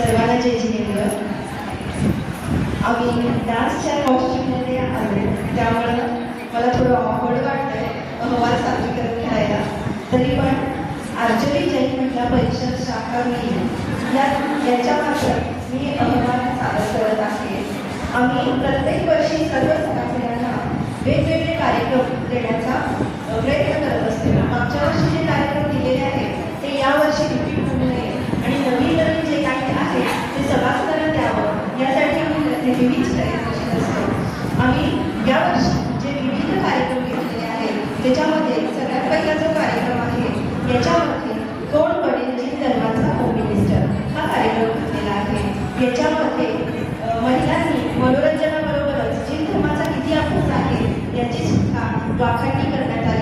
सर्वांना जय जिनेंद्र. आम्ही डान्सच्या कॉस्ट्यूममध्ये आलो, त्यामुळं मला थोडं ऑकवर्ड वाटतंय अहवाल सादरीकरण करायला. तरी पण आर्चरी जैन महिला परिषद शाखा मी याच्यामार्फत मी अहवाल सादर करत आहे. आम्ही प्रत्येक वर्षी सर्व सदस्यांना वेगवेगळे कार्यक्रम देण्याचा प्रयत्न करत असतो. मागच्या वर्षी जे कार्यक्रम दिलेले आहेत ते यावर्षी रिपीट होऊ नये आणि नवीन नवीन जे काही आहे ते सभासदांना द्यावं यासाठी आम्ही नेहमीच प्रयत्नशील असतो. आम्ही यावर्षी जे विविध कार्यक्रम घेतलेले आहेत त्याच्यामध्ये सगळ्यात पहिला जो कार्यक्रम आहे याच्यामध्ये कोण वडील जी धर्माचा होम मिनिस्टर हा कार्यक्रम घेतलेला आहे. याच्यामध्ये महिलांनी मनोरंजनाबरोबरच जी धर्माचा किती अभ्यास आहे याची सुद्धा वाखाणणी करण्यात आली